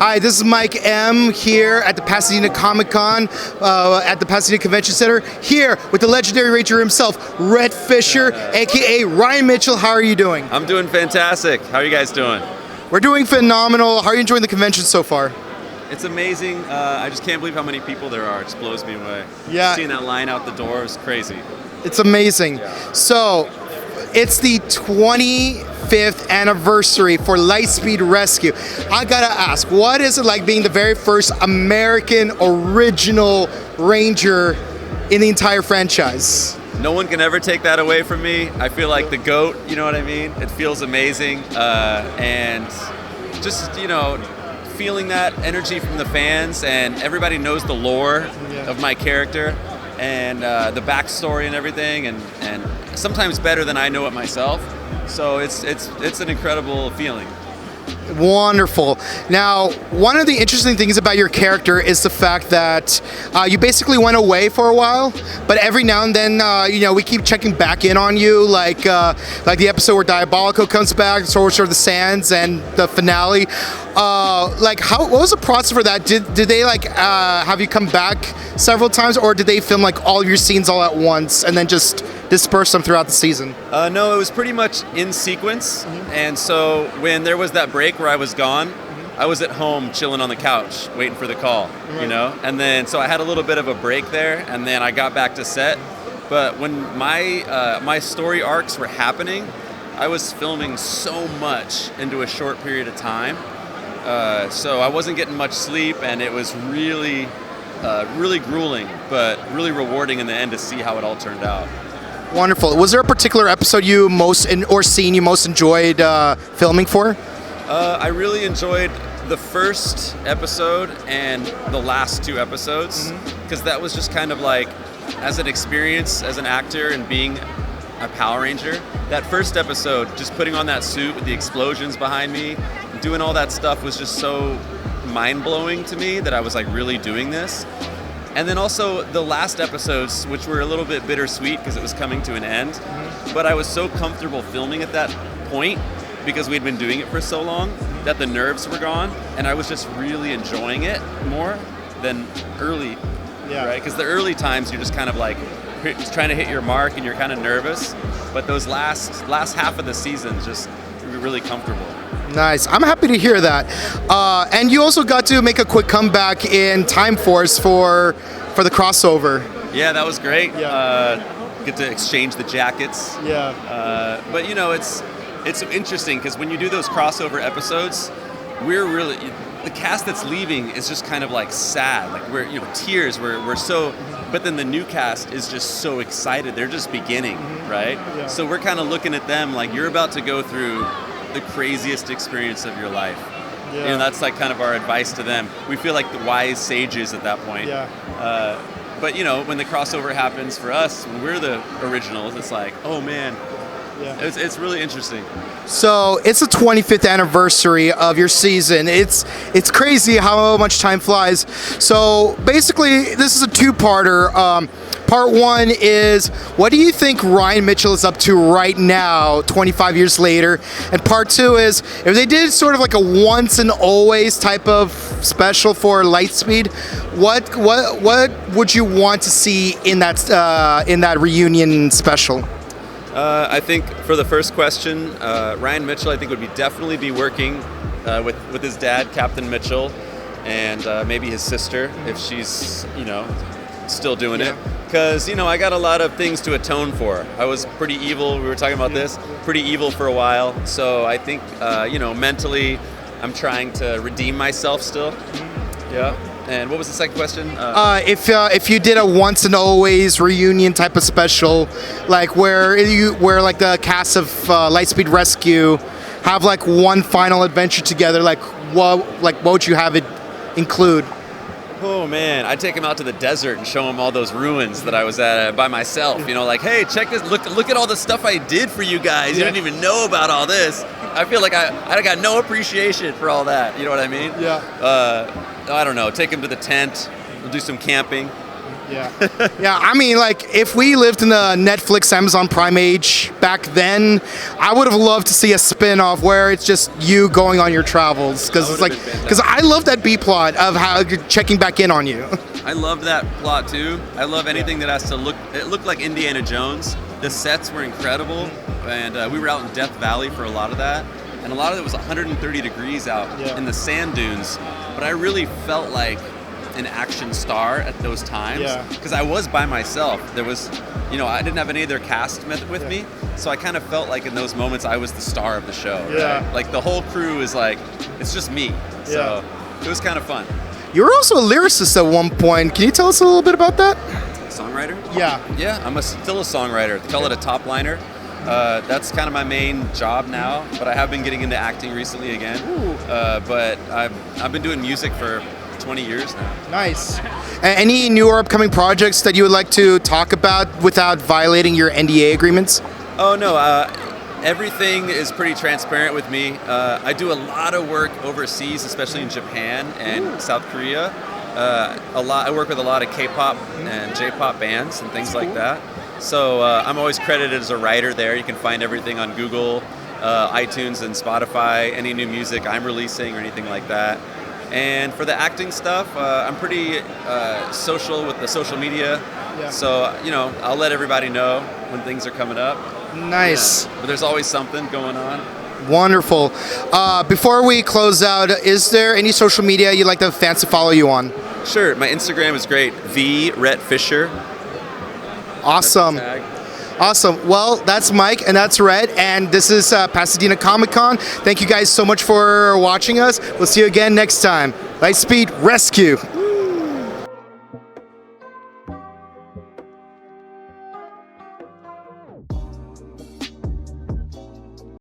Hi, this is Mike M. here at the Pasadena Comic-Con at the Pasadena Convention Center, here with the legendary ranger himself, Rhett Fisher, a.k.a. Ryan Mitchell. How are you doing? I'm doing fantastic. How are you guys doing? We're doing phenomenal. How are you enjoying the convention so far? It's amazing. I just can't believe how many people there are. It just blows me away. Yeah. Seeing that line out the door is crazy. It's amazing. Yeah. So, it's the 25th anniversary for Lightspeed Rescue. I gotta ask, what is it like being the very first American original Ranger in the entire franchise? No one can ever take that away from me. I feel like the GOAT, you know what I mean? It feels amazing. And just, feeling that energy from the fans, and everybody knows the lore of my character and the backstory and everything, and sometimes better than I know it myself. So it's an incredible feeling. Wonderful. Now, one of the interesting things about your character is the fact that you basically went away for a while, but every now and then, we keep checking back in on you, like the episode where Diabolico comes back, Sorcerer of the Sands, and the finale. What was the process for that? Did they have you come back several times, or did they film like all of your scenes all at once and then just disperse them throughout the season? No, it was pretty much in sequence. And so when there was that break where I was gone, I was at home chilling on the couch waiting for the call, and then so I had a little bit of a break there, and then I got back to set. But when my story arcs were happening, I was filming so much into a short period of time, so I wasn't getting much sleep, and it was really grueling, but really rewarding in the end to see how it all turned out. Wonderful. Was there a particular episode or scene you most enjoyed filming for? I really enjoyed the first episode and the last two episodes, because that was just kind of like, as an experience as an actor and being a Power Ranger, that first episode, just putting on that suit with the explosions behind me, doing all that stuff was just so mind-blowing to me that I was like really doing this. And then also the last episodes, which were a little bit bittersweet because it was coming to an end, but I was so comfortable filming at that point because we'd been doing it for so long that the nerves were gone, and I was just really enjoying it more than early, right? Because the early times you're just kind of like just trying to hit your mark and you're kind of nervous, but those last half of the season just really comfortable. Nice. I'm happy to hear that. And you also got to make a quick comeback in Time Force for the crossover. Yeah, that was great. Yeah. Get to exchange the jackets. Yeah. But it's interesting because when you do those crossover episodes, the cast that's leaving is just kind of like sad, like we're tears. We're so, but then the new cast is just so excited. They're just beginning, right? Yeah. So we're kind of looking at them like you're about to go through the craziest experience of your life. Yeah. That's like kind of our advice to them. We feel like the wise sages at that point. Yeah. But when the crossover happens for us, when we're the originals, it's like, oh man, it's really interesting. So it's the 25th anniversary of your season. It's crazy how much time flies. So basically, this is a two-parter. Part one is, what do you think Ryan Mitchell is up to right now, 25 years later? And part two is, if they did sort of like a once and always type of special for Lightspeed, what would you want to see in that reunion special? I think for the first question, Ryan Mitchell, I think would definitely be working with his dad, Captain Mitchell, and maybe his sister, if she's still doing it. Because I got a lot of things to atone for. I was pretty evil. We were talking about this. Pretty evil for a while. So I think mentally, I'm trying to redeem myself still. Yeah. And what was the second question? If you did a once and always reunion type of special, like where the cast of Lightspeed Rescue have like one final adventure together, what would you have it include? Oh man, I'd take him out to the desert and show him all those ruins that I was at by myself. Like, hey, check this. Look at all the stuff I did for you guys. You didn't even know about all this. I feel like I got no appreciation for all that. You know what I mean? Yeah. I don't know. Take him to the tent. We'll do some camping. Yeah, I mean, like, if we lived in the Netflix, Amazon Prime age back then, I would have loved to see a spin-off where it's just you going on your travels. Because it's like, because I love that B-plot of how you're checking back in on you. I love that plot too. I love anything that has to look. It looked like Indiana Jones. The sets were incredible, and we were out in Death Valley for a lot of that. And a lot of it was 130 degrees out in the sand dunes. But I really felt like an action star at those times because I was by myself. There was, I didn't have any of their cast with me, so I kind of felt like in those moments I was the star of the show. Right? Like the whole crew is like, it's just me. So it was kind of fun. You were also a lyricist at one point. Can you tell us a little bit about that? Songwriter? Yeah, I'm still a songwriter. They call it a top liner. That's kind of my main job now, but I have been getting into acting recently again. But I've been doing music for 20 years now. Nice. Any new or upcoming projects that you would like to talk about without violating your NDA agreements? Oh no, everything is pretty transparent with me. I do a lot of work overseas, especially in Japan and South Korea. I work with a lot of K-pop and J-pop bands and things like that. So I'm always credited as a writer there. You can find everything on Google, iTunes, and Spotify, any new music I'm releasing or anything like that. And for the acting stuff, I'm pretty social with the social media. So, I'll let everybody know when things are coming up. Nice. But there's always something going on. Wonderful. Before we close out, is there any social media you'd like the fans to follow you on? Sure. My Instagram is great. Rhett Fisher. Awesome. Awesome. Well, that's Mike and that's Rhett, and this is Pasadena Comic-Con. Thank you guys so much for watching us. We'll see you again next time. Lightspeed Rescue.